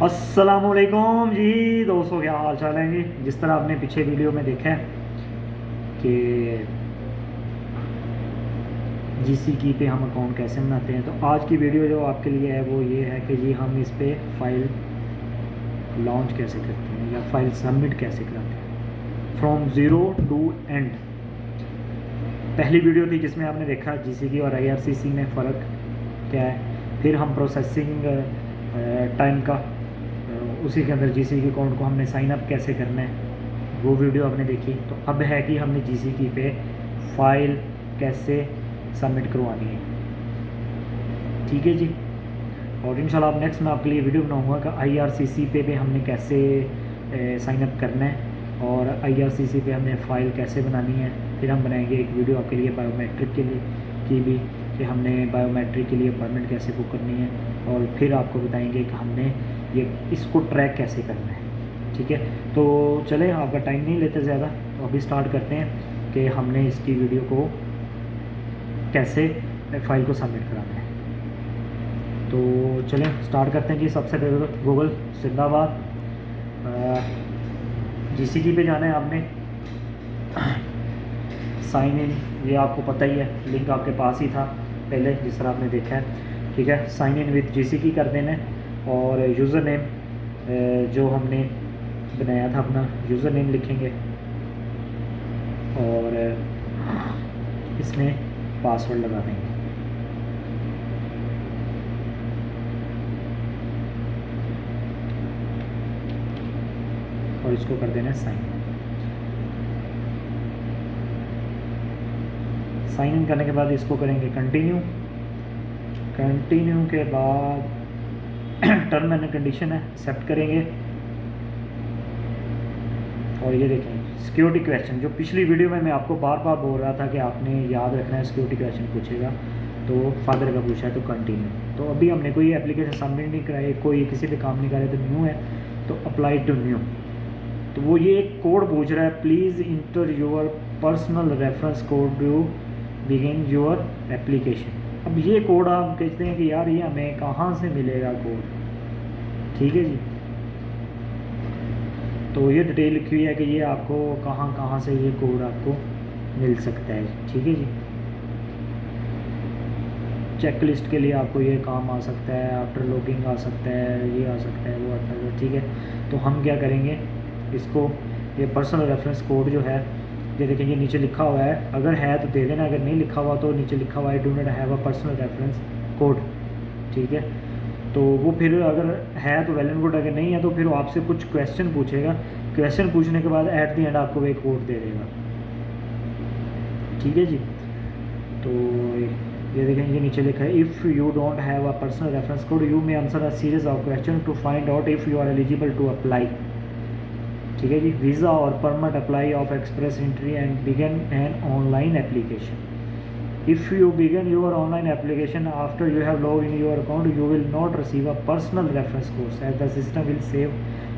अस्सलामुअलैकुम जी दोस्तों, क्या हाल चाल है जी। जिस तरह आपने पीछे वीडियो में देखा है कि जीसी की पे हम अकाउंट कैसे बनाते हैं, तो आज की वीडियो जो आपके लिए है वो ये है कि जी हम इस पे फाइल लॉन्च कैसे करते हैं या फाइल सबमिट कैसे कराते हैं फ्रॉम ज़ीरो टू एंड। पहली वीडियो थी जिसमें आपने देखा जीसी की और आईआरसीसी में फ़र्क क्या है। फिर हम प्रोसेसिंग टाइम का उसी के अंदर जीसी के अकाउंट को हमने साइन अप कैसे करना है वो वीडियो आपने देखी। तो अब है कि हमने जीसी की पे फाइल कैसे सबमिट करवानी है। ठीक है जी। और इंशाल्लाह अब नेक्स्ट मैं आपके लिए वीडियो बनाऊंगा कि आईआरसीसी पे हमने कैसे साइन अप करना है और आईआरसीसी पे हमने फ़ाइल कैसे बनानी है। फिर हम बनाएंगे एक वीडियो आपके लिए बायोमेट्रिक के लिए की भी कि हमने बायोमेट्रिक के लिए अपॉइंटमेंट कैसे बुक करनी है, और फिर आपको बताएंगे कि हमने ये इसको ट्रैक कैसे करना है। ठीक है, तो चलें आपका टाइम नहीं लेते ज़्यादा, तो अभी स्टार्ट करते हैं कि हमने इसकी वीडियो को कैसे फ़ाइल को सबमिट कराना है। तो चलें स्टार्ट करते हैं जी। सबसे पहले गूगल जिंदाबाद, जीसीकी पे जाना है आपने। साइन इन, ये आपको पता ही है, लिंक आपके पास ही था पहले जिस तरह आपने देखा है। ठीक है, साइन इन विद जीसीकी कर देना है और यूज़र नेम जो हमने बनाया था अपना यूज़र नेम लिखेंगे और इसमें पासवर्ड लगा देंगे। और इसको कर देना है साइन। साइन इन करने के बाद इसको करेंगे कंटिन्यू। कंटिन्यू के बाद टर्म एंड कंडीशन है, एक्सेप्ट करेंगे। और ये देखें सिक्योरिटी क्वेश्चन, जो पिछली वीडियो में मैं आपको बार बार बोल रहा था कि आपने याद रखना है, सिक्योरिटी क्वेश्चन पूछेगा तो फादर का पूछा है तो कंटिन्यू। तो अभी हमने कोई एप्लीकेशन सबमिट नहीं कराई, कोई किसी पे काम नहीं करे तो न्यू है तो अप्लाई टू न्यू। तो वो ये एक कोड पूछ रहा है, please enter your personal reference code to begin your application. अब ये कोड आप कहते हैं कि यार ये हमें कहाँ से मिलेगा कोड। ठीक है जी, तो ये डिटेल लिखी हुई है कि ये आपको कहाँ कहाँ से ये कोड आपको मिल सकता है। ठीक है जी, चेक लिस्ट के लिए आपको ये काम आ सकता है, आफ्टर लॉगिंग आ सकता है, ये आ सकता है, वो आता है। ठीक है, तो हम क्या करेंगे इसको, ये पर्सनल रेफरेंस कोड जो है ये देखिए ये नीचे लिखा हुआ है, अगर है तो दे देना, अगर नहीं लिखा हुआ तो नीचे लिखा हुआ है do not have a personal reference code. ठीक है, तो वो फिर अगर है तो वेल एंड गुड, अगर नहीं है तो फिर वो आपसे कुछ क्वेश्चन पूछेगा। क्वेश्चन पूछने के बाद एट दी एंड आपको एक कोड दे देगा। ठीक है जी, तो ये देखें ये नीचे लिखा है, if you don't have a personal reference code you may answer a series of question to find out if you are eligible to apply. ठीक है जी, वीज़ा और permit apply of express entry and began an online application. If you began your online application after you have log in your account you will not receive a personal reference course as the system will save.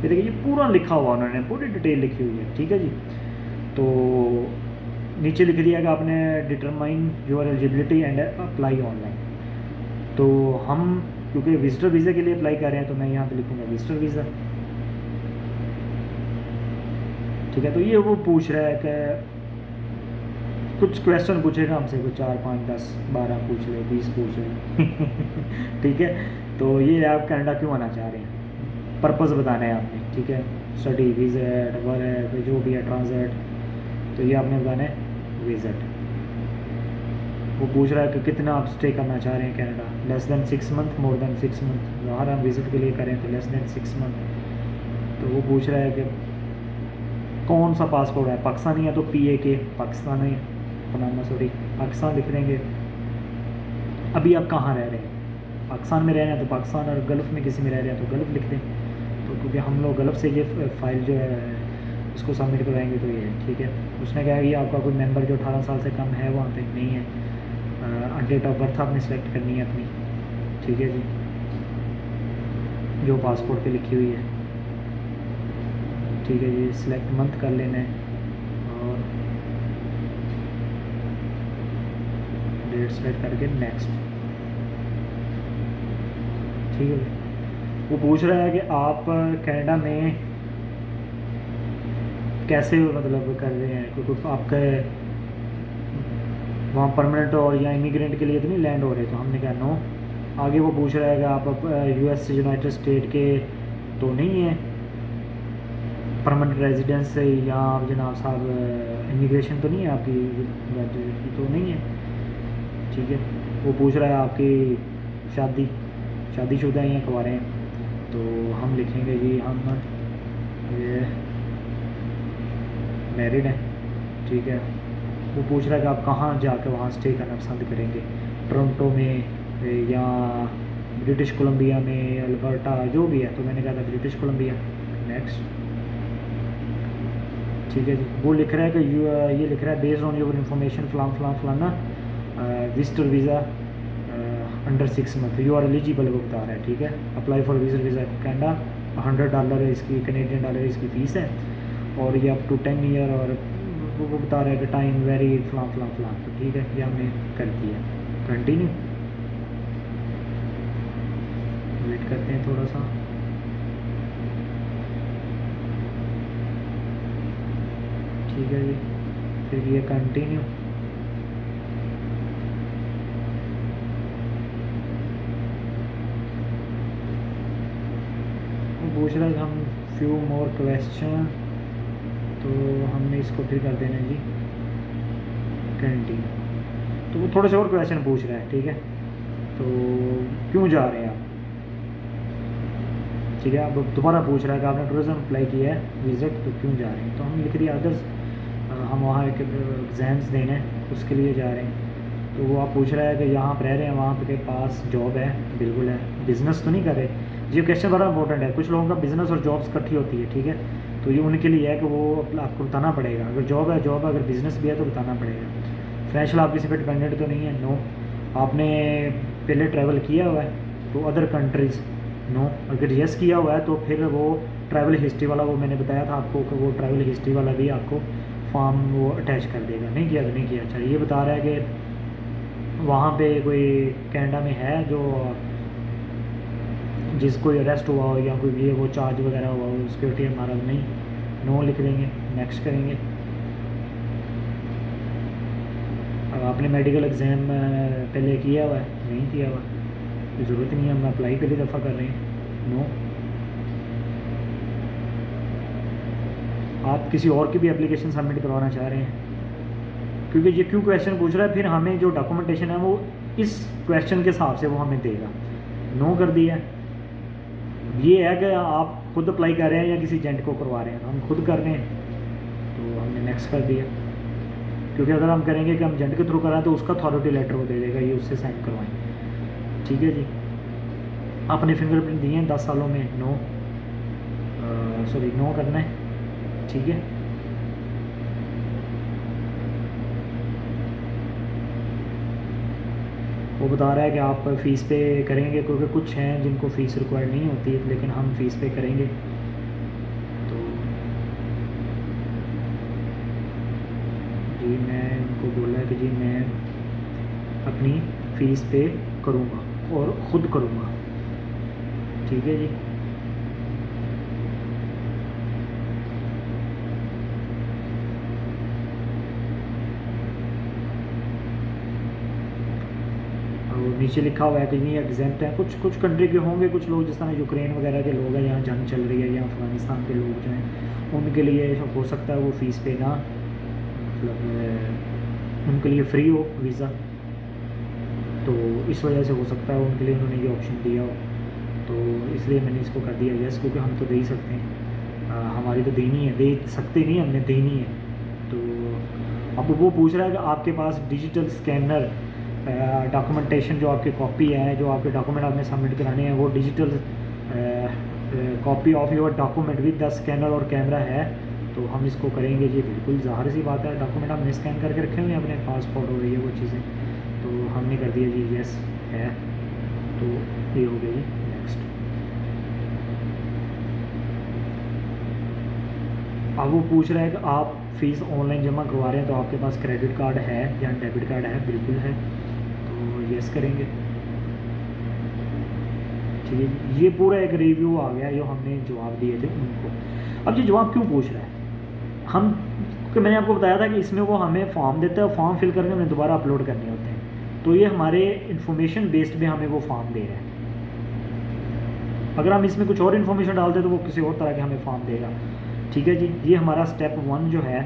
ये देखिए ये पूरा लिखा हुआ उन्होंने, पूरी detail लिखी हुई है। ठीक है जी, तो नीचे लिख दिया कि आपने determine your eligibility and apply online. तो हम क्योंकि विजिटर वीज़ा के लिए अप्लाई कर रहे हैं तो मैं यहाँ पे लिखूँगा विजिटर वीज़ा। ठीक है, तो ये वो पूछ रहा है कि कुछ क्वेश्चन पूछेगा हमसे, कुछ 4 5 10 12 पूछ ले, 20 पूछ ले। ठीक है, तो ये आप कनाडा क्यों आना चाह रहे हैं, पर्पज़ बताना है आपने। ठीक है, स्टडी, विजिट, वर्क, जो भी है, ट्रांजिट, तो ये आपने बताना है विजिट। वो पूछ रहा है कि कितना आप स्टे करना चाह रहे हैं Canada, less than 6 month, more than 6 month. बाहर हम विज़िट के लिए करें तो लेस देन 6 मंथ। तो वो पूछ रहा है कि कौन सा पासपोर्ट है, पाकिस्तानी है तो PAK Pakistani, Panama sorry Pakistan लिख देंगे। अभी आप कहाँ रह रहे हैं, पाकिस्तान में रह रहे हैं तो पाकिस्तान, और गल्फ़ में किसी में रह रहे हैं तो गल्फ़ लिख दें। तो क्योंकि हम लोग गल्फ़ से ये फ़ाइल जो है इसको सबमिट करवाएंगे तो ये है। ठीक है, उसने कहा कि आपका कोई मेंबर जो 18 साल से कम है वहाँ पे नहीं है। डेट ऑफ बर्थ आपने सेलेक्ट करनी है अपनी। ठीक है जी, जो पासपोर्ट पे लिखी हुई है। ठीक है जी, सिलेक्ट मंथ कर लेना है और डेट सेलेक्ट करके नेक्स्ट। ठीक है, वो पूछ रहा है कि आप कनाडा में कैसे मतलब कर रहे हैं, क्योंकि आपके वहाँ परमानेंट और या इमिग्रेंट के लिए तो नहीं लैंड हो रहे। तो हमने कहा नो। आगे वो पूछ रहा है कि आप यूएस यूनाइटेड स्टेट के तो नहीं हैं परमानेंट रेजिडेंस से, या आप जनाब साहब इमिग्रेशन तो नहीं है आपकी, तो नहीं है। ठीक है। वो पूछ रहा है आपकी शादीशुदा हैं या कुंवारे हैं। तो हम लिखेंगे जी हम ये मैरिड हैं। ठीक है। वो पूछ रहा है कि आप कहाँ जाकर वहाँ स्टे करना पसंद करेंगे, टोरंटो में या ब्रिटिश कोलंबिया में, अल्बर्टा, जो भी है। तो मैंने कहा था ब्रिटिश कोलंबिया। नेक्स्ट। ठीक है जी। वो लिख रहा है कि ये लिख रहा है बेस्ड ऑन योर इन्फॉर्मेशन फलाना visitor visa under 6 month you are eligible, वो बता रहा है। ठीक है। Apply for visitor visa Canada, $100 इसकी कैनेडियन डॉलर इसकी फ़ीस है, और ये अप टू 10 ईयर, और वो बता रहा है कि टाइम वेरी फलां। तो ठीक है, ये हमने कर दिया। कंटिन्यू। वेट करते हैं थोड़ा सा। ठीक है जी। फिर ये कंटिन्यू। वो पूछ रहा है कि हम फ्यू मोर क्वेश्चन, तो हमने इसको फिर कर देना जी कंटिन्यू। तो वो थोड़े से और क्वेश्चन पूछ रहा है। ठीक है। तो क्यों जा रहे हैं आप। ठीक है। अब दोबारा पूछ रहा है कि आपने टूरिज़्म अप्लाई किया है विज़िट, तो क्यों जा रहे हैं। तो हम लिख दिया अदर्स, हम वहाँ एक एग्ज़ाम्स देने उसके लिए जा रहे हैं। तो वो आप पूछ रहा है कि यहाँ पर रह रहे हैं, वहाँ पे के पास जॉब है, बिल्कुल है, बिज़नेस तो नहीं कर रहे। ये क्वेश्चन बड़ा इंपॉर्टेंट है। कुछ लोगों का बिज़नेस और जॉब्स इकट्ठी होती है। ठीक है। तो ये उनके लिए है कि वो आपको बताना पड़ेगा, अगर जॉब है जॉब, अगर बिज़नेस भी है तो बताना पड़ेगा। फाइनेंशियल आप किसी पे डिपेंडेंट तो नहीं है। नो। आपने पहले ट्रैवल किया हुआ है तो अदर कंट्रीज़, नो। अगर यस किया हुआ है तो फिर वो ट्रैवल हिस्ट्री वाला, वो मैंने बताया था आपको कि वो ट्रैवल हिस्ट्री वाला भी आपको फॉर्म वो अटैच कर देगा। नहीं किया तो नहीं किया। अच्छा, ये बता रहा है कि वहाँ पे कोई कनाडा में है जो जिसको अरेस्ट हुआ हो या कोई ये वो चार्ज वगैरह हुआ हो, सिक्योरिटी हमारा नहीं, नो लिख देंगे। नेक्स्ट करेंगे। अब आपने मेडिकल एग्ज़ाम पहले किया हुआ है, नहीं किया हुआ, ज़रूरत नहीं है, हम अप्लाई पहली दफ़ा कर रहे हैं। नो। आप किसी और की भी एप्लीकेशन सबमिट करवाना चाह रहे हैं, क्योंकि ये क्यों क्वेश्चन पूछ रहा है, फिर हमें जो डॉक्यूमेंटेशन है वो इस क्वेश्चन के हिसाब से वो हमें देगा। नो कर दिया। ये है कि आप खुद अप्लाई कर रहे हैं या किसी एजेंट को करवा रहे हैं। हम खुद कर रहे हैं तो हमने नेक्स्ट कर दिया, क्योंकि अगर हम करेंगे कि हम एजेंट के थ्रू कर रहे हैं तो उसका अथॉरिटी लेटर वो दे देगा, ये उससे साइन करवाएंगे। ठीक है जी। आपने फिंगरप्रिंट दिए हैं 10 सालों में, नो, सॉरी नो करना है। ठीक है। वो बता रहा है कि आप फ़ीस पे करेंगे, क्योंकि कुछ हैं जिनको फ़ीस रिक्वायर्ड नहीं होती, लेकिन हम फ़ीस पे करेंगे। तो जी मैं उनको बोला है कि जी मैं अपनी फ़ीस पे करूँगा और ख़ुद करूँगा। ठीक है जी। नीचे लिखा हुआ है कि नहीं एग्जेम्प्ट हैं। कुछ कंट्री के होंगे कुछ लोग, जिस तरह यूक्रेन वगैरह के लोग हैं, यहाँ जंग चल रही है, या अफ़गानिस्तान के लोग जो हैं, उनके लिए हो सकता है वो फ़ीस पे ना, मतलब उनके लिए फ्री हो वीज़ा, तो इस वजह से हो सकता है उनके लिए उन्होंने ये ऑप्शन दिया हो। तो इसलिए मैंने इसको कर दिया यस, क्योंकि हम तो दे ही सकते हैं, हमारी तो देनी है, दे सकते नहीं, हमने देनी है। तो अब वो पूछ रहा है कि आपके पास डिजिटल स्कैनर डॉक्यूमेंटेशन जो आपकी कॉपी है, जो आपके डॉक्यूमेंट आपने सबमिट कराने हैं, वो digital copy of your document with the scanner और कैमरा है। तो हम इसको करेंगे जी, बिल्कुल ज़ाहिर सी बात है, डॉक्यूमेंट हमने स्कैन करके रखे हुए हैं अपने पासपोर्ट हो गई है वो चीज़ें, तो हमने कर दिया जी यस है। तो ये हो गई नेक्स्ट। अब वो पूछ रहा है कि आप फ़ीस ऑनलाइन जमा करवा रहे हैं तो आपके पास क्रेडिट कार्ड है या डेबिट कार्ड है, बिल्कुल है, तो यस करेंगे। ठीक है, ये पूरा एक रिव्यू आ गया जो हमने जवाब दिए थे उनको। अब ये जवाब क्यों पूछ रहा है, हम क्योंकि मैंने आपको बताया था कि इसमें वो हमें फॉर्म देता है और फॉर्म फिल करके हमें दोबारा अपलोड करने होते हैं, तो ये हमारे इन्फॉर्मेशन बेस्ड में हमें वो फॉर्म दे रहा है। अगर हम इसमें कुछ और इन्फॉर्मेशन डालते तो वो किसी और तरह के हमें फॉर्म देगा। ठीक है जी, ये हमारा स्टेप 1 जो है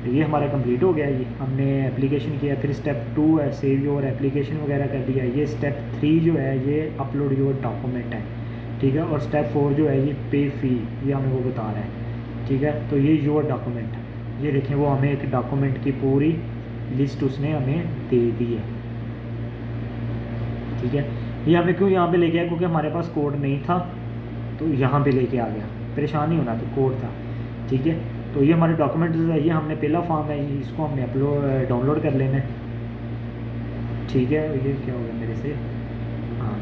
ये हमारा कंप्लीट हो गया जी, हमने एप्लीकेशन किया। फिर स्टेप 2 है सेव योर एप्लीकेशन वगैरह कर दिया। ये स्टेप 3 जो है ये अपलोड योर डॉक्यूमेंट है, ठीक है। और स्टेप 4 जो है ये पे फ़ी, ये हमें वो बता रहा है, ठीक है। तो ये योर डॉक्यूमेंट, ये देखें वो हमें एक डॉक्यूमेंट की पूरी लिस्ट उसने हमें दे दी है, ठीक है। ये हमें क्यों यहाँ पे लेके आया, क्योंकि हमारे पास कोड नहीं था तो यहाँ पे लेके आ गया, परेशान नहीं होना तो कोड था, ठीक है। तो ये हमारे डॉक्यूमेंट है, ये हमने पहला फॉर्म है, इसको हमने डाउनलोड कर लेना है, ठीक है। ये क्या हो गया मेरे से, हाँ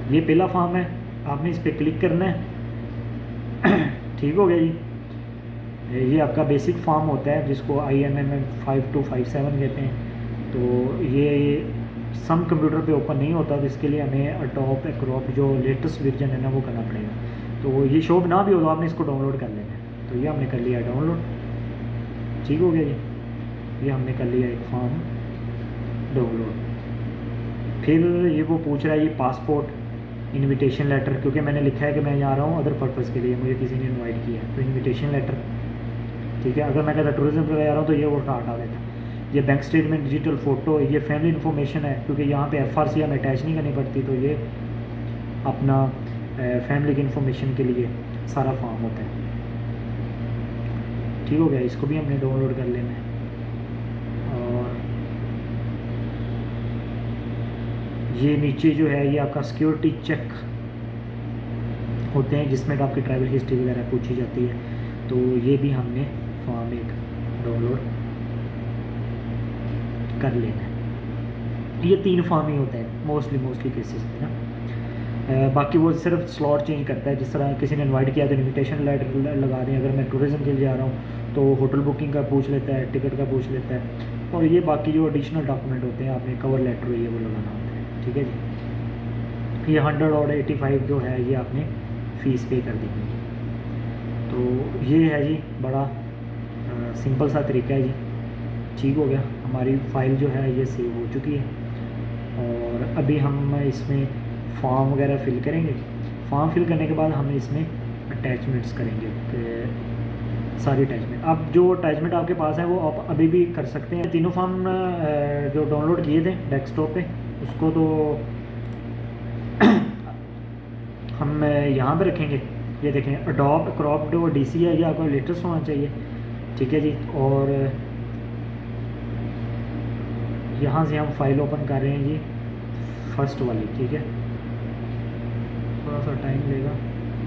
ये पहला फॉर्म है, आपने इस पर क्लिक करना है ठीक हो गया जी। ये आपका बेसिक फॉर्म होता है जिसको IMM 5257 कहते हैं। तो ये सम कंप्यूटर पे ओपन नहीं होता, तो इसके लिए हमें अडोब एक्रोप जो लेटेस्ट वर्जन है ना वो करना पड़ेगा। तो ये शो ना भी हो तो आपने इसको डाउनलोड कर लेना है। तो ये हमने कर लिया डाउनलोड, ठीक हो गया जी। ये हमने कर लिया एक फॉर्म डाउनलोड। फिर ये वो पूछ रहा है ये पासपोर्ट इनविटेशन लेटर, क्योंकि मैंने लिखा है कि मैं जा रहा हूँ अदर पर्पज़ के लिए, मुझे किसी ने इनवाइट किया है, तो इनविटेशन लेटर, ठीक है। अगर मैं कहता टूरिज्म पर जा रहा हूँ तो ये वो हटा देता। ये बैंक स्टेटमेंट, डिजिटल फ़ोटो, ये फैमिली इन्फॉर्मेशन है, क्योंकि यहाँ पे FRC हमें अटैच नहीं करनी पड़ती, तो ये अपना फैमिली की इन्फॉर्मेशन के लिए सारा फॉर्म होता है, ठीक हो गया। इसको भी हमने डाउनलोड कर लेना है। और ये नीचे जो है ये आपका सिक्योरिटी चेक होते हैं जिसमें आपकी ट्रैवल हिस्ट्री वगैरह पूछी जाती है, तो ये भी हमने फॉर्म एक डाउनलोड कर लेना है। ये 3 फॉर्म ही होते हैं मोस्टली केसेस में ना। बाकी वो सिर्फ स्लॉट चेंज करता है, जिस तरह किसी ने इनवाइट किया तो इनविटेशन लेटर लगा दें। अगर मैं टूरिज़्म के लिए जा रहा हूँ तो होटल बुकिंग का पूछ लेता है, टिकट का पूछ लेता है। और ये बाकी जो एडिशनल डॉक्यूमेंट होते हैं, आपने कवर लेटर ये वो लगाना होता है, ठीक है जी। ये 100 और 85 जो है ये आपने फ़ीस पे कर दी। तो ये है जी, बड़ा सिंपल सा तरीका है जी, ठीक हो गया। हमारी फ़ाइल जो है ये सेव हो चुकी है और अभी हम इसमें फॉर्म वगैरह फिल करेंगे। फॉर्म फिल करने के बाद हम इसमें अटैचमेंट्स करेंगे, सारी अटैचमेंट। अब जो अटैचमेंट आपके पास है वो आप अभी भी कर सकते हैं। तीनों फॉर्म जो डाउनलोड किए थे डेस्कटॉप पे, उसको तो हम यहाँ पे रखेंगे। ये देखें अडोब क्रॉप्ड और DC है, ये आपको लेटेस्ट होना चाहिए, ठीक है जी। और यहाँ से हम फाइल ओपन कर रहे हैं जी, फर्स्ट वाली, ठीक है। थोड़ा सा टाइम लेगा,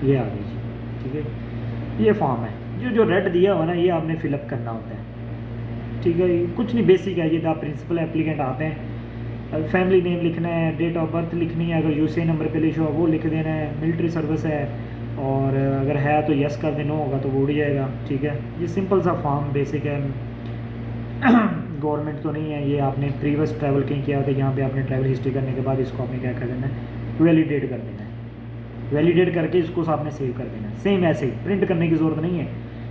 ये आ गई जी, ठीक है। ये फॉर्म है जो रेड दिया हुआ ना, ये आपने फिलअप करना होता है, ठीक है। कुछ नहीं, बेसिक है ये। द प्रिंसिपल एप्लीकेंट आप हैं, फैमिली नेम लिखना है, डेट ऑफ बर्थ लिखनी है, अगर USA नंबर पे लिखो वो लिख देना है, मिलिट्री सर्विस है, और अगर है तो यस कर देना, होगा तो वो उड़ जाएगा, ठीक है। ये सिंपल सा फॉर्म बेसिक है, गवर्नमेंट तो नहीं है ये। आपने प्रीवियस ट्रैवल कहीं किया होता है, यहाँ पे आपने ट्रैवल हिस्ट्री करने के बाद इसको आपने क्या कर देना है, वैलिडेट कर देना है। वैलिडेट करके इसको आपने सेव कर देना है। सेम ऐसे ही, प्रिंट करने की ज़रूरत नहीं है,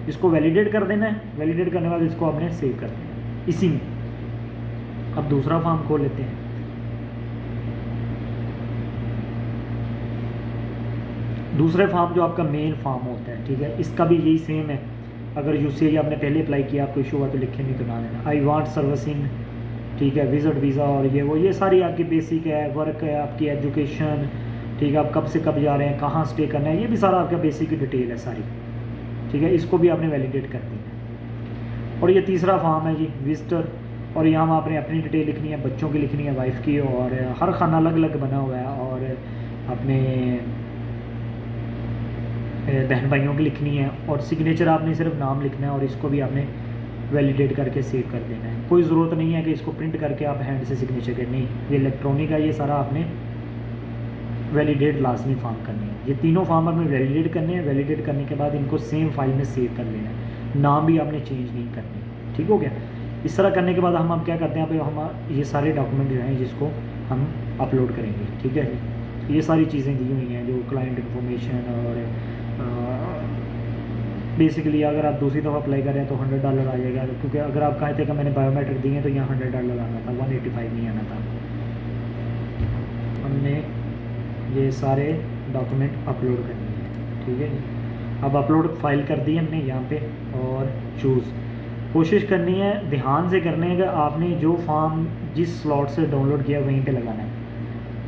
इसको वैलिडेट कर देना है। वैलिडेट करने के बाद इसको आपने सेव कर देना है इसी में। अब दूसरा फॉर्म खोल लेते हैं। दूसरे फॉर्म जो आपका मेन फॉर्म होता है, ठीक है, इसका भी यही सेम है। अगर UCI आपने पहले अप्लाई किया, आपको इशू हुआ तो लिखे, नहीं तो ना देना। आई वांट सर्विस इन, ठीक है, विजिट वीज़ा, और ये वो, ये सारी आपकी बेसिक है। वर्क है, आपकी एजुकेशन, ठीक है, आप कब से कब जा रहे हैं, कहाँ स्टे करना है, ये भी सारा आपका बेसिक डिटेल है सारी, ठीक है। इसको भी आपने वैलिडेट कर दी है। और ये तीसरा फॉर्म है जी, विजिटर, और यहाँ आपने अपनी डिटेल लिखनी है, बच्चों की लिखनी है, वाइफ की, और हर खाना अलग अलग बना हुआ है, और अपने बहन भाइयों की लिखनी है, और सिग्नेचर आपने सिर्फ नाम लिखना है, और इसको भी आपने वैलिडेट करके सेव कर देना है। कोई ज़रूरत नहीं है कि इसको प्रिंट करके आप हैंड से सिग्नेचर करें, नहीं, ये इलेक्ट्रॉनिक है, ये सारा आपने वैलिडेट लाजमी फॉर्म करनी है। ये तीनों फॉर्म आपने वैलिडेट करने हैं। वैलिडेट करने के बाद इनको सेम फाइल में सेव कर लेना है, नाम भी आपने चेंज नहीं करने, ठीक हो गया। इस तरह करने के बाद हम क्या करते हैं, हम ये सारे डॉक्यूमेंट जो हैं जिसको हम अपलोड करेंगे, ठीक है। ये सारी चीज़ें दी हुई हैं, जो क्लाइंट इन्फॉर्मेशन। और बेसिकली अगर आप दूसरी दफ़ा अप्लाई करें तो $100 आ जाएगा, क्योंकि अगर आप कहें थे कि मैंने बायोमेट्रिक दिए तो यहाँ $100 आना था, 185 नहीं आना था। हमने ये सारे डॉक्यूमेंट अपलोड करने हैं, ठीक है जी। अब अपलोड फाइल कर दी हमने यहाँ पे, और चूज़ कोशिश करनी है, ध्यान से करने है कि आपने जो फॉर्म जिस स्लॉट से डाउनलोड किया वहीं पे लगाना है,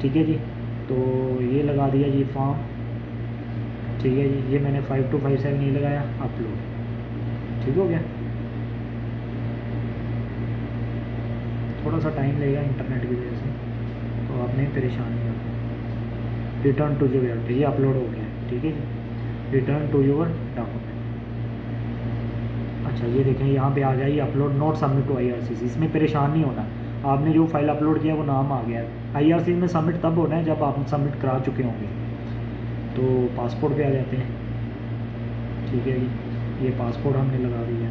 ठीक है जी। तो ये लगा दिया जी फॉर्म, ठीक है जी। ये मैंने 5257 नहीं लगाया, अपलोड, ठीक हो गया। थोड़ा सा टाइम लगेगा इंटरनेट की वजह से, तो आपने परेशान नहीं होना। रिटर्न टू योर, ये अपलोड हो गया, ठीक है जी। Return to your document. अच्छा ये देखें यहाँ पे आ गया ये upload note submit to IRCC। इसमें परेशान नहीं होना, आपने जो फाइल अपलोड किया वो नाम आ गया है। IRCC में सबमिट तब होना है जब आप सबमिट करा चुके होंगे। तो पासपोर्ट पे आ जाते हैं, ठीक है जी। ये पासपोर्ट हमने लगा दिया,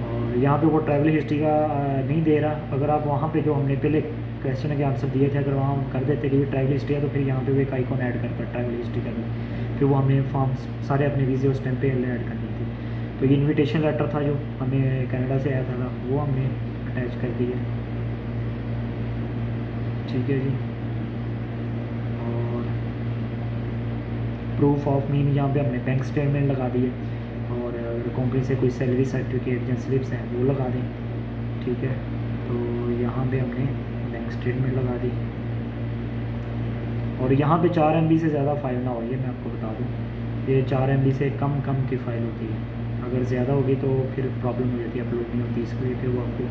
और यहाँ पे वो ट्रैवल हिस्ट्री का नहीं दे रहा। अगर आप वहाँ पे जो हमने पहले क्वेश्चन के आंसर दिए थे, अगर वहाँ हम कर देते कि ये ट्रैवल हिस्ट्री है, तो फिर यहाँ पे वो एक आइकॉन ऐड करता ट्रैवल हिस्ट्री का, फिर वो हमने फॉर्म्स सारे अपने वीज़े उस टाइम पे ऐड करनी थी। तो ये इन्विटेशन लेटर था जो हमें कनाडा से आया था, वो हमने अटैच कर दिया, ठीक है जी। और प्रूफ ऑफ मीन यहाँ पे हमने बैंक स्टेटमेंट लगा दिए, और अगर कंपनी से कोई सैलरी सर्टिफिकेट या स्लिप्स हैं वो लगा दें, ठीक है। तो यहाँ पे हमने बैंक स्टेटमेंट लगा दी, और यहाँ पे 4 MB से ज़्यादा फाइल ना हो, ये मैं आपको बता दूँ। ये 4 MB से कम की फ़ाइल होती है, अगर ज़्यादा होगी तो फिर प्रॉब्लम हो जाती है, अपलोड नहीं होती। इसके लिए फिर वो आपको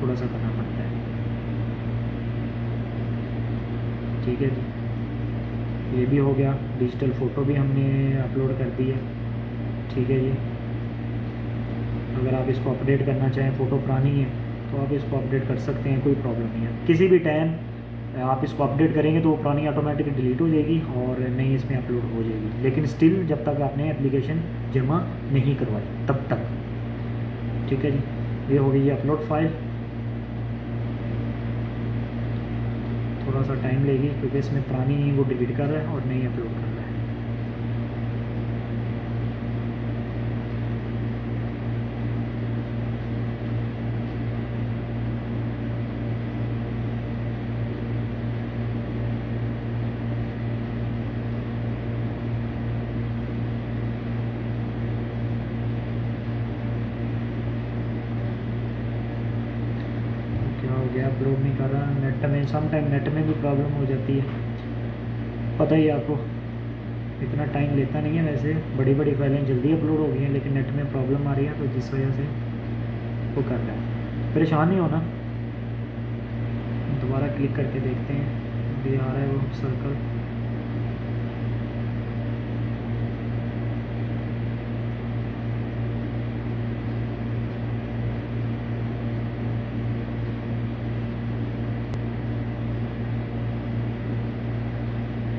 थोड़ा सा करना पड़ता है, ठीक है जी। ये भी हो गया। डिजिटल फ़ोटो भी हमने अपलोड कर दी है, ठीक है जी। अगर आप इसको अपडेट करना चाहें, फ़ोटो पुरानी है तो आप इसको अपडेट कर सकते हैं, कोई प्रॉब्लम नहीं है। किसी भी टाइम आप इसको अपडेट करेंगे तो वो पुरानी ऑटोमेटिक डिलीट हो जाएगी और नई इसमें अपलोड हो जाएगी, लेकिन स्टिल जब तक आपने एप्लीकेशन जमा नहीं करवाई तब तक, ठीक है जी। ये हो गई ये अपलोड फाइल। थोड़ा सा टाइम लेगी क्योंकि इसमें पुरानी वो डिलीट कर रहा है और नई अपलोड कर रहा है। अपलोड नहीं कर रहा नेट में, सम टाइम नेट में भी प्रॉब्लम हो जाती है, पता ही आपको। इतना टाइम लेता नहीं है वैसे, बड़ी फाइलें जल्दी अपलोड हो गई हैं, लेकिन नेट में प्रॉब्लम आ रही है तो जिस वजह से वो कर रहा है। परेशान नहीं होना, दोबारा क्लिक करके देखते हैं, भी आ रहा है वो सर्कल।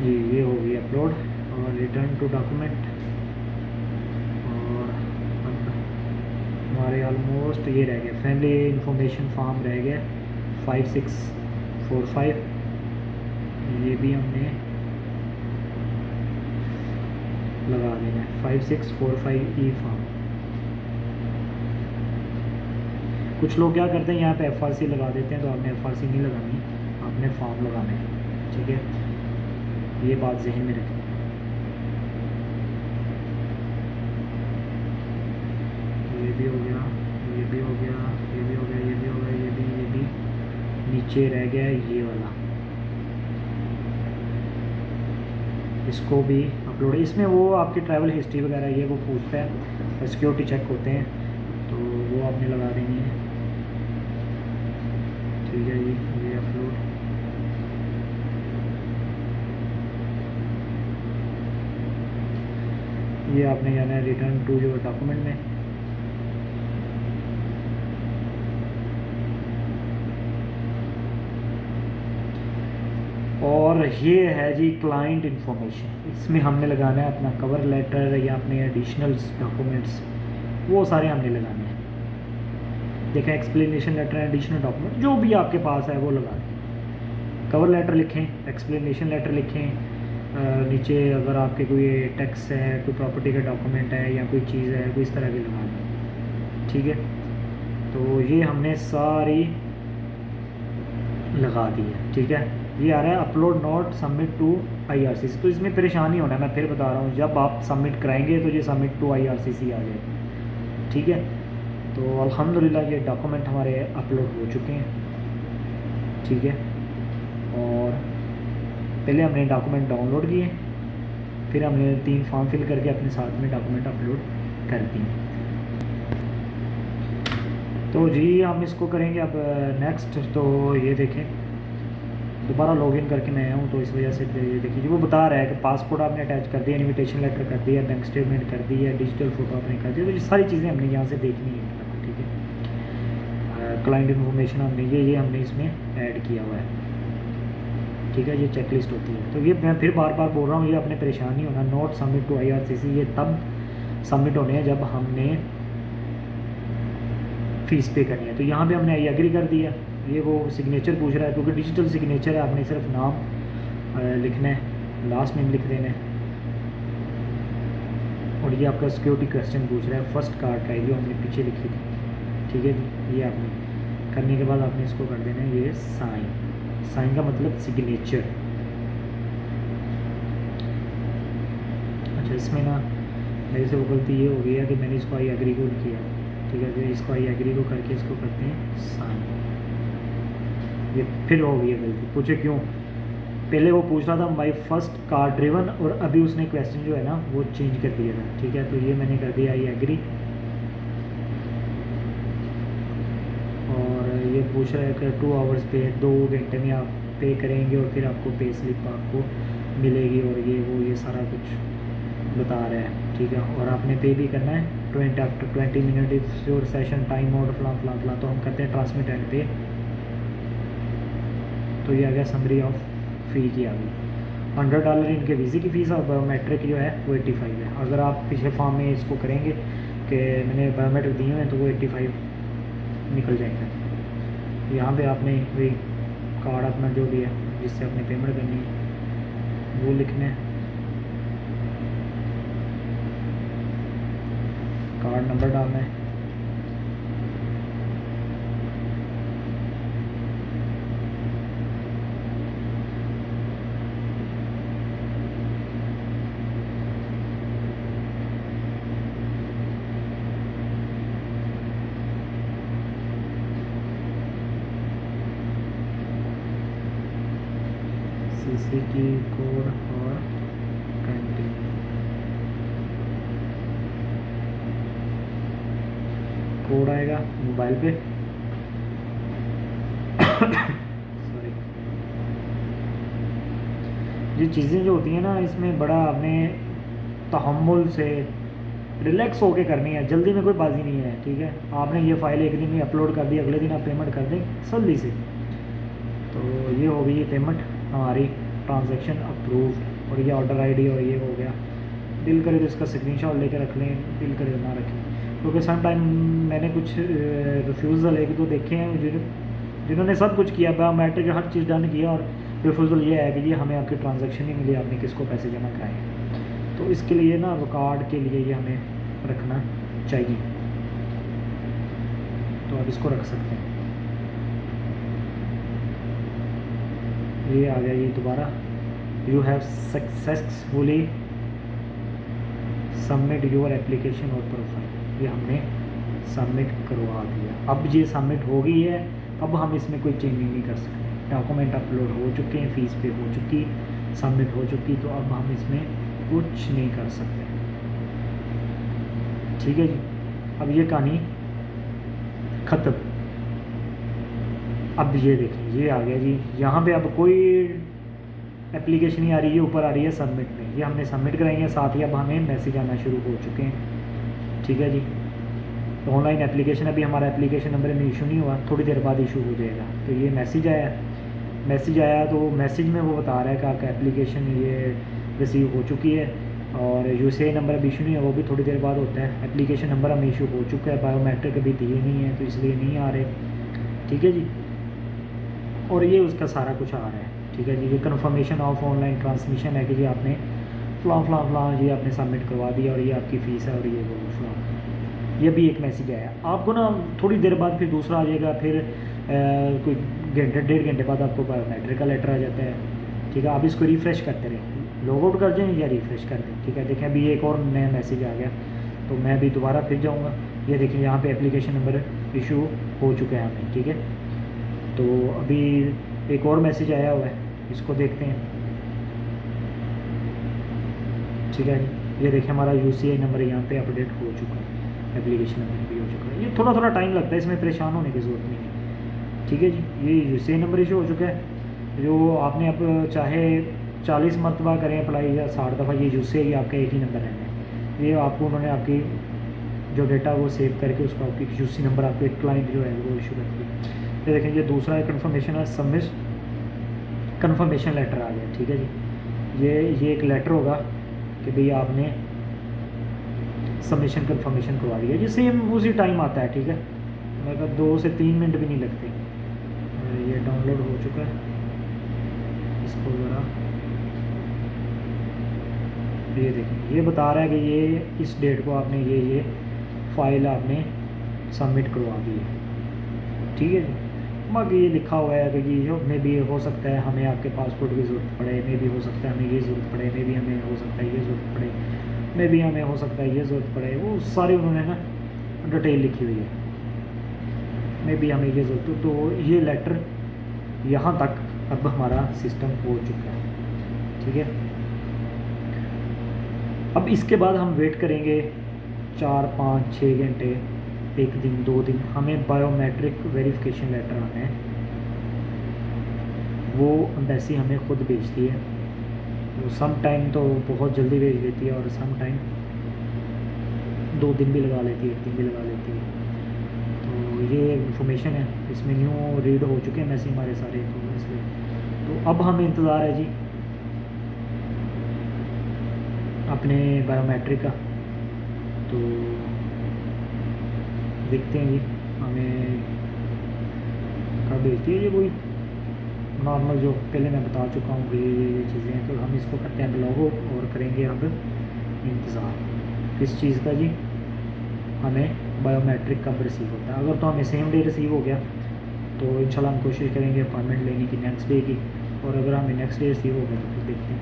जी ये हो गई अपलोड और रिटर्न टू डॉक्यूमेंट। और हमारे ऑलमोस्ट ये रह गया, फैमिली इंफॉर्मेशन फॉर्म रह गया 5645, ये भी हमने लगा देना है 5645E फॉर्म। कुछ लोग क्या करते हैं यहाँ पे FRC लगा देते हैं, तो आपने FRC नहीं लगानी, आपने फॉर्म लगाना है, ठीक है। ये बात जहन में रखें। ये भी हो गया, ये भी हो गया, ये भी हो गया, ये भी हो गया, ये भी नीचे रह गया ये वाला, इसको भी अपलोड। इसमें वो आपकी ट्रैवल हिस्ट्री वगैरह ये वो पूछता है, सिक्योरिटी चेक होते हैं, तो वो आपने लगा देनी है, ठीक है जी। ये अपलोड, ये आपने जाना है रिटर्न टू योर डॉक्यूमेंट में। और ये है जी क्लाइंट इन्फॉर्मेशन, इसमें हमने लगाना है अपना कवर लेटर या अपने एडिशनल डॉक्यूमेंट्स, वो सारे हमने लगाने हैं। देखें एक्सप्लेनेशन लेटर, एडिशनल डॉक्यूमेंट जो भी आपके पास है वो लगा दें, कवर लेटर लिखें, एक्सप्लेनेशन लेटर लिखें, नीचे अगर आपके कोई टैक्स है, कोई प्रॉपर्टी का डॉक्यूमेंट है या कोई चीज़ है, कोई इस तरह की लगा दें। ठीक है, तो ये हमने सारी लगा दी है। ठीक है, ये आ रहा है upload note submit to IRCC। तो इसमें परेशान नहीं होना है, मैं फिर बता रहा हूँ, जब आप सबमिट कराएंगे तो ये सबमिट टू IRCC आ जाएगा। ठीक है, तो अल्हम्दुलिल्लाह ये डॉक्यूमेंट हमारे अपलोड हो चुके हैं। ठीक है, और पहले हमने डॉक्यूमेंट डाउनलोड किए, फिर हमने 3 फॉर्म फिल करके अपने साथ में डॉक्यूमेंट अपलोड कर दिए। तो जी हम इसको करेंगे अब नेक्स्ट। तो ये देखें, दोबारा लॉगिन करके मैं आया हूँ, तो इस वजह से ये देखिए जी वो बता रहा है कि पासपोर्ट आपने अटैच कर दिया, इनविटेशन लेटर कर दिया, बैंक स्टेटमेंट कर दी है, डिजिटल फ़ोटो आपने कर दिया। तो ये सारी चीज़ें हमने यहाँ से देखनी है। ठीक है, क्लाइंट इन्फॉर्मेशन हमने ये हमने इसमें ऐड किया हुआ है। ठीक है, ये चेक लिस्ट होती है। तो ये मैं फिर बार बार बोल रहा हूँ, ये अपने परेशान नहीं होना। नोट सबमिट टू IRCC ये तब सबमिट होने हैं जब हमने फ़ीस पे करनी है। तो यहाँ पे हमने आई एग्री कर दिया। ये वो सिग्नेचर पूछ रहा है, क्योंकि डिजिटल सिग्नेचर है, आपने सिर्फ नाम लिखना है, लास्ट नेम लिख देना है। और ये आपका सिक्योरिटी क्वेश्चन पूछ रहा है, फर्स्ट कार्ड का जो हमने पीछे लिखी थी। ठीक है जी, ये आपने करने के बाद आपने इसको कर देना है ये साइन। साइन का मतलब सिग्नेचर। अच्छा, इसमें ना मेरे से वो गलती ये हो गई है कि मैंने इसको आई एग्री को किया। ठीक है, तो इसको आई एग्री को करके इसको करते हैं साइन। ये फिर हो गई है गलती। पूछे क्यों? पहले वो पूछ रहा था माई फर्स्ट कार ड्रिवन, और अभी उसने क्वेश्चन जो है ना वो चेंज कर दिया था। ठीक है, तो ये मैंने कर दिया आई एग्री। और ये पूछ रहा है कि 2 आवर्स पे 2 घंटे में आप पे करेंगे और फिर आपको पे स्लिप आपको मिलेगी, और ये वो ये सारा कुछ बता रहा है। ठीक है, और आपने पे भी करना है 20 minute if your session time out फलां फलां फलां। तो हम करते हैं ट्रांसमिट एंड पे। तो ये आ गया समरी ऑफ फ़ी की आ गई। $100 इनके वीज़े की फ़ीस, और बायोमेट्रिक जो है वो 85 है। अगर आप पिछले फॉर्म में इसको करेंगे कि मैंने बायोमेट्रिक दिए हुए हैं, तो वो 85 निकल जाएगा। यहाँ पे आपने वही कार्ड अपना जो भी है जिससे आपने पेमेंट करनी है वो लिखना है, कार्ड नंबर डालना है, CC की कोड और कंटिन्यू। कोड आएगा मोबाइल पे सॉरी। ये चीज़ें जो होती हैं ना, इसमें बड़ा आपने तहम्मुल से रिलैक्स होके करनी है, जल्दी में कोई बाजी नहीं है। ठीक है, आपने ये फ़ाइल एक दिन में अपलोड कर दी, अगले दिन आप पेमेंट कर दें जल्दी से। तो ये हो गई है पेमेंट हमारी, ट्रांजैक्शन अप्रूव्ड। और ये ऑर्डर आईडी और ये हो गया। दिल करे तो इसका स्क्रीनशॉट लेकर रख लें, दिल करे तो ना रखें, क्योंकि सम टाइम मैंने कुछ रिफ्यूज़ल एक दो देखे हैं जिन्होंने सब कुछ किया, बायोमेट्रिक हर चीज़ डन किया, और रिफ्यूज़ल ये है कि ये हमें आपकी ट्रांजैक्शन नहीं मिली, आपने किसको पैसे जमा कराए। तो इसके लिए ना रिकॉर्ड के लिए ये हमें रखना चाहिए। तो आप इसको रख सकते हैं। ये आ गया ये दोबारा, you have successfully submit your application और प्रोफाइल। ये हमने सबमिट करवा दिया। अब ये सबमिट हो गई है, अब हम इसमें कोई चेंजिंग नहीं कर सकते। डॉक्यूमेंट अपलोड हो चुके हैं, फ़ीस पे हो चुकी, सबमिट हो चुकी, तो अब हम इसमें कुछ नहीं कर सकते। ठीक है जी, अब ये कहानी ख़त्म। अब ये देखिए ये आ गया जी, यहाँ पे अब कोई एप्लीकेशन नहीं आ रही है, ऊपर आ रही है सबमिट में। ये हमने सबमिट कराई है, साथ ही अब हमें मैसेज आना शुरू हो चुके हैं। ठीक है जी, तो ऑनलाइन एप्लीकेशन, अभी हमारा एप्लीकेशन नंबर में इशू नहीं हुआ, थोड़ी देर बाद इशू हो जाएगा। तो ये मैसेज आया तो मैसेज में वो बता रहा है कि आपका एप्लीकेशन ये रिसीव हो चुकी है, और यूसीआई नंबर अभी इशू नहीं है, वो भी थोड़ी देर बाद होता है। एप्लीकेशन नंबर हमें इशू हो चुका है, बायोमेट्रिक अभी दिए नहीं है तो इसलिए नहीं आ रहे। ठीक है जी, और ये उसका सारा कुछ आ रहा है। ठीक है जी। ये कन्फर्मेशन ऑफ ऑनलाइन ट्रांसमिशन है कि जी आपने फ़लाँ जी आपने सबमिट करवा दिया और ये आपकी फ़ीस है और ये वो फ़लाँ। ये भी एक मैसेज आया। आपको ना थोड़ी देर बाद फिर दूसरा आ जाएगा, फिर कोई घंटे 1.5 घंटे बाद आपको बायोमेट्रिक का लेटर आ जाता है। ठीक है, आप इसको रिफ़्रेश करते रहें, लॉग आउट कर दें या रिफ़्रेश कर दें। ठीक है, देखें अभी एक और नया मैसेज आ गया, तो मैं अभी दोबारा फिर जाऊँगा। ये देखिए यहाँ पे एप्लीकेशन नंबर इशू हो चुका है हमें। ठीक है, तो अभी एक और मैसेज आया हुआ है, इसको देखते हैं। ठीक है, ये देखिए हमारा UCI नंबर यहाँ पे अपडेट हो चुका है, एप्लीकेशन नंबर भी हो चुका है। ये थोड़ा थोड़ा टाइम लगता है, इसमें परेशान होने की ज़रूरत नहीं है। ठीक है जी, ये UCI नंबर इशू हो चुका है। जो आपने अब चाहे 40 मरतबा करें अप्लाई या 60 दफ़ा, ये UCI आपका एक ही नंबर रहना है। ये आपको उन्होंने आपकी जो डेटा वो सेव करके उसको आपकी UC नंबर आपको एक क्लाइंट जो है वो इशू करती है। ये देखें, ये दूसरा कन्फर्मेशन है, सबमिट कन्फर्मेशन लेटर आ गया। ठीक है जी, ये एक लेटर होगा कि भाई आपने सबमिशन कन्फर्मेशन करवा दिया जी, सेम उसी टाइम आता है। ठीक है, मतलब 2 से 3 मिनट भी नहीं लगते। ये डाउनलोड हो चुका है, इसको ज़रा ये देखें, ये बता रहा है कि ये इस डेट को आपने ये फ़ाइल आपने सबमिट करवा दी है। ठीक है जी, बाकी ये लिखा हुआ है कि ये में भी हो सकता है हमें आपके पासपोर्ट की ज़रूरत पड़े, में भी हो सकता है हमें ये ज़रूरत पड़े, में भी हमें हो सकता है ये ज़रूरत पड़े, में भी हमें हो सकता है ये ज़रूरत पड़े। वो सारे उन्होंने ना डिटेल लिखी हुई है, में भी हमें ये ज़रूरत। तो ये लेटर यहाँ तक अब हमारा सिस्टम हो चुका है। ठीक है, अब इसके बाद हम वेट करेंगे 4, 5, 6 घंटे, 1 दिन, 2 दिन, हमें बायोमेट्रिक वेरिफिकेशन लेटर आना है। वो एम्बेसी हमें खुद भेजती है। वो सम टाइम तो बहुत जल्दी भेज देती है और सम टाइम 2 दिन भी लगा लेती है, 1 दिन भी लगा लेती है। तो ये इंफॉर्मेशन है, इसमें न्यू रीड हो चुके हैं मैसेज हमारे सारे, तो इसलिए तो अब हमें इंतज़ार है जी अपने बायोमेट्रिक का। तो देखते हैं जी हमें कब भेजती है। ये कोई नॉर्मल जो पहले मैं बता चुका हूँ कि ये चीज़ें हैं, तो हम इसको करते हैं ब्लॉग और करेंगे अब इंतज़ार किस चीज़ का जी, हमें बायोमेट्रिक कब रिसीव होता है। अगर तो हमें सेम डे रिसीव हो गया तो इंशाल्लाह हम कोशिश करेंगे अपॉइंटमेंट लेने की नेक्स्ट डे की, और अगर हमें नेक्स्ट डे रिसीव हो गया तो फिर देखते हैं।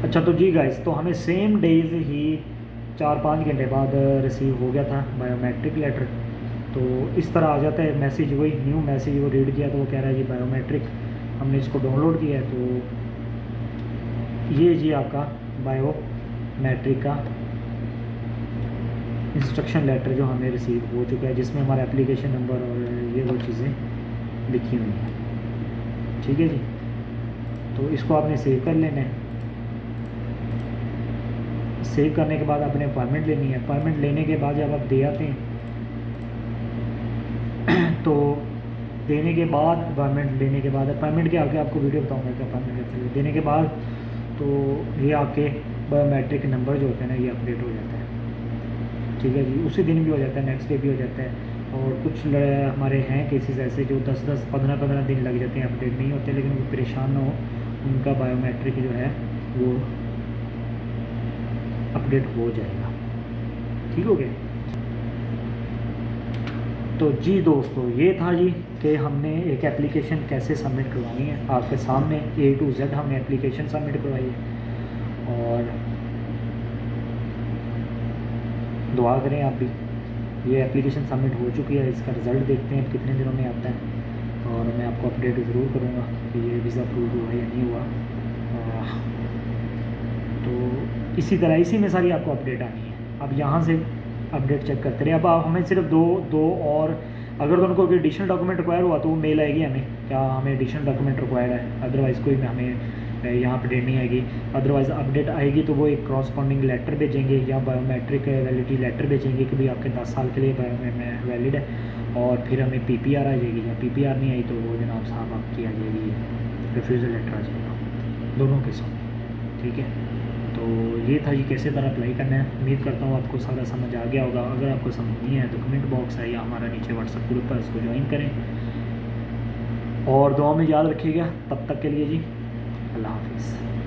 अच्छा तो जी गाइस, तो हमें सेम डेज़ ही 4-5 घंटे बाद रिसीव हो गया था बायोमेट्रिक लेटर। तो इस तरह आ जाता है मैसेज, वही न्यू मैसेज वो रीड किया तो वो कह रहा है जी बायोमेट्रिक, हमने इसको डाउनलोड किया है। तो ये जी आपका बायोमेट्रिक का इंस्ट्रक्शन लेटर जो हमें रिसीव हो चुका है, जिसमें हमारा एप्लीकेशन नंबर और ये वो चीज़ें लिखी हुई हैं। ठीक है जी, तो इसको आपने सेव कर लेना है। सेव करने के बाद आपने अपॉइंटमेंट लेनी है। अपॉइंटमेंट लेने के बाद जब आप दे आते हैं तो देने के बाद अपॉइंटमेंट लेने के बाद अपॉइंटमेंट के आगे आपको वीडियो बताऊंगा कि अपॉइंटमेंट कैसे देने के बाद तो ये आपके बायोमेट्रिक नंबर जो होते हैं ना ये अपडेट हो जाता है। ठीक है जी, उसी दिन भी हो जाता है, नेक्स्ट डे भी हो जाता है। और कुछ हमारे हैं केसेस ऐसे जो 10-10, 15-15 दिन लग जाते हैं, अपडेट नहीं होते, लेकिन वो परेशान ना हो, उनका बायोमेट्रिक जो है वो अपडेट हो जाएगा। ठीक हो गया। तो जी दोस्तों, ये था जी कि हमने एक एप्लीकेशन कैसे सबमिट करवानी है। आपके सामने A to Z हमने एप्लीकेशन सबमिट करवाई है, और दुआ करें आप भी। ये एप्लीकेशन सबमिट हो चुकी है, इसका रिज़ल्ट देखते हैं कितने दिनों में आता है, और मैं आपको अपडेट ज़रूर करूँगा कि ये वीज़ा अप्रूव हुआ या नहीं हुआ। तो इसी तरह इसी में सारी आपको अपडेट आनी है। अब यहाँ से अपडेट चेक करते रहे। अब आप हमें सिर्फ दो और अगर तो उनको कोई एडिशनल डॉक्यूमेंट रिक्वायर हुआ तो वो मेल आएगी हमें, क्या हमें एडिशनल डॉक्यूमेंट रिक्वायर्ड है, अदरवाइज़ कोई हमें यहाँ अपडेट नहीं आएगी। अदरवाइज़ अपडेट आएगी तो वो एक क्रॉसपॉन्डिंग लेटर भेजेंगे या बायोमेट्रिक वैलिडिटी लेटर भेजेंगे कि भाई आपके 10 साल के लिए बायोमेट्रिक वैलिड है, और फिर हमें PPR आ जाएगी, या PPR नहीं आई तो वो जनाब साहब आपकी आ जाएगी रिफ्यूज़ल लेटर आ जाएगा, दोनों केसों में। ठीक है, तो ये था जी कैसे तरह अप्लाई करना है। उम्मीद करता हूँ आपको सारा समझ आ गया होगा। अगर आपको समझ नहीं है तो कमेंट बॉक्स है या हमारा नीचे व्हाट्सएप ग्रुप है, उसको ज्वाइन करें। और दुआ में याद रखिएगा। तब तक के लिए जी अल्लाह हाफिज़।